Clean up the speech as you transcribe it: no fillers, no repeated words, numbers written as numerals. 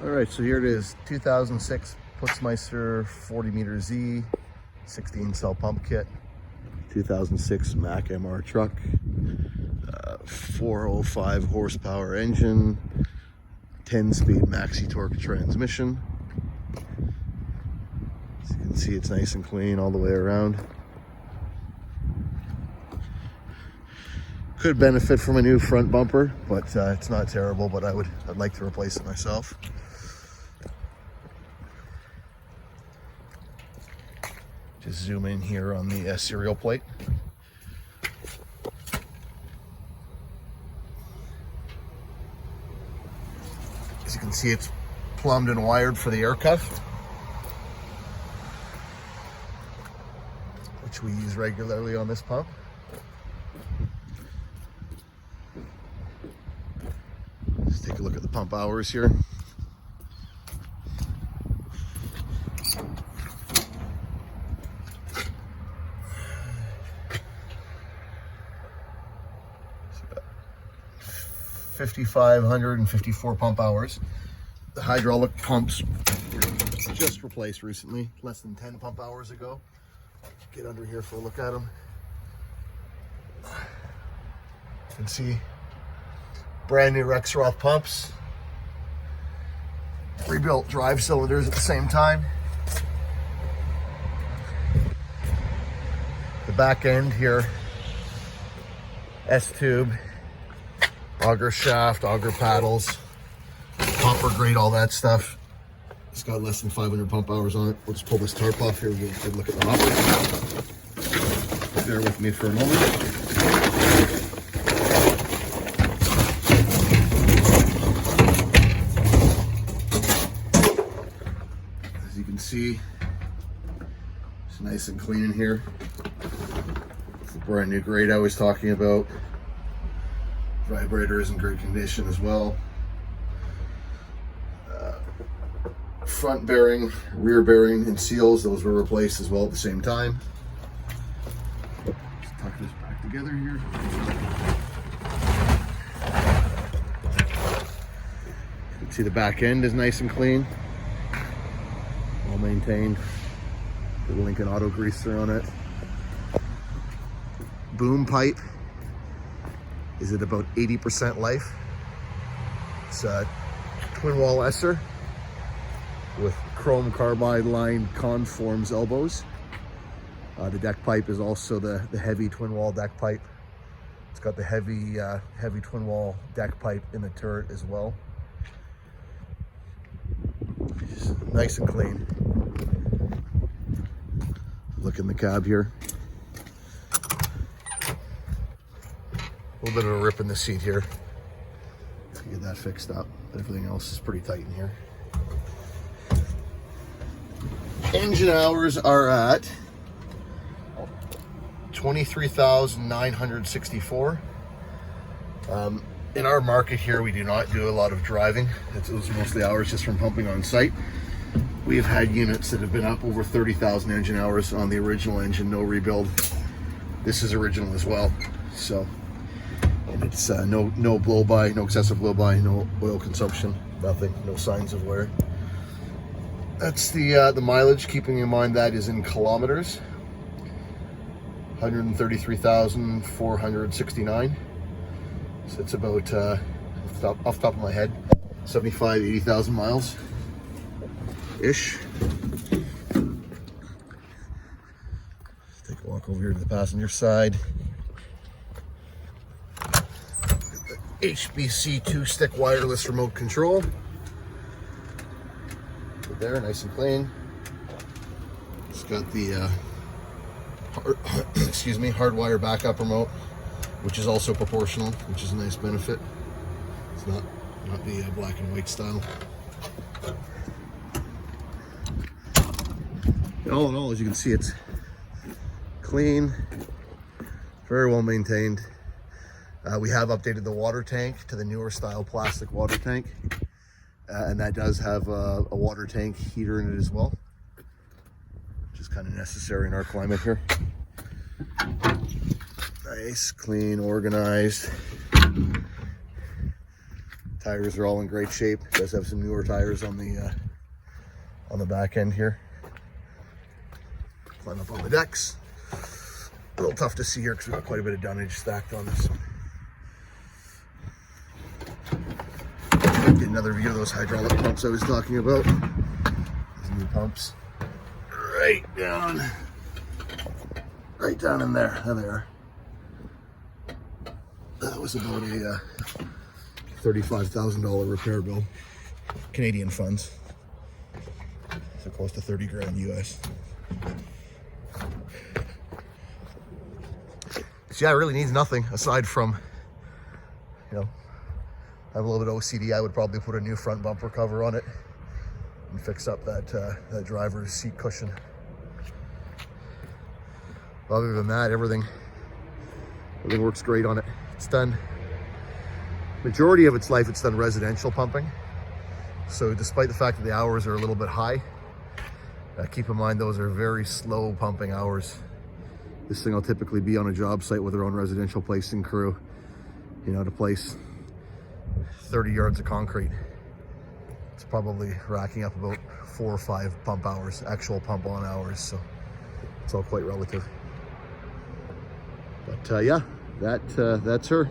All right, so here it is, 2006 Putzmeister 40 meter Z, 16 cell pump kit, 2006 Mack MR truck, 405 horsepower engine, 10-speed maxi torque transmission. As you can see, it's nice and clean all the way around. Could benefit from a new front bumper, but it's not terrible, but I'd like to replace it myself. Just zoom in here on the serial plate. As you can see, it's plumbed and wired for the air cuff, which we use regularly on this pump. Let's take a look at the pump hours here. So 5,554 pump hours. The hydraulic pumps were just replaced recently, less than 10 pump hours ago. Get under here for a look at them. You can see brand new Rexroth pumps. Rebuilt drive cylinders at the same time. The back end here, S-tube, auger shaft, auger paddles, copper grate, all that stuff. It's got less than 500 pump hours on it. We'll just pull this tarp off here. We'll get a good look at the hopper. Bear with me for a moment. As you can see, it's nice and clean in here. It's a brand new grate I was talking about. Vibrator is in great condition as well. Front bearing, rear bearing, and seals, those were replaced as well at the same time. Let's tuck this back together here. You can see the back end is nice and clean, well maintained. The Lincoln auto greaser on it. Boom pipe is at about 80% life. It's a twin wall Esser with chrome carbide lined conforms elbows. The deck pipe is also the heavy twin wall deck pipe. It's got the heavy twin wall deck pipe in the turret as well. Just nice and clean. Look in the cab here. A little bit of a rip in the seat here. Get that fixed up. Everything else is pretty tight in here. Engine hours are at 23,964. In our market here, we do not do a lot of driving. It's mostly hours just from pumping on site. We've had units that have been up over 30,000 engine hours on the original engine, no rebuild. This is original as well. So, and it's no blow-by, no excessive blow-by, no oil consumption, nothing, no signs of wear. That's the mileage, keeping in mind that is in kilometers. 133,469. So it's about, off the top of my head, 75, 80,000 miles ish. Take a walk over here to the passenger side. HBC 2-stick wireless remote control. There, nice and clean. It's got the hardwire backup remote, which is also proportional, which is a nice benefit. It's not the black and white style. All in all, as you can see, it's clean, very well maintained. We have updated the water tank to the newer style plastic water tank. And that does have a water tank heater in it as well, which is kind of necessary in our climate here. Nice, clean, organized. Tires are all in great shape. It does have some newer tires on the back end here. Climb up on the decks. A little tough to see here because we've got quite a bit of dunnage stacked on this one. Get another view of those hydraulic pumps I was talking about. These new pumps. Right down in there. There they are. That was about a $35,000 repair bill. Canadian funds. So close to 30 grand US. So yeah, it really needs nothing aside from, you know, I have a little bit of OCD. I would probably put a new front bumper cover on it and fix up that driver's seat cushion. Other than that, everything works great on it. It's done, majority of its life, it's done residential pumping. So despite the fact that the hours are a little bit high, keep in mind those are very slow pumping hours. This thing will typically be on a job site with their own residential placing crew, you know, to place 30 yards of concrete. It's probably racking up about 4 or 5 pump hours, actual pump on hours. So it's all quite relative. But yeah, that's her.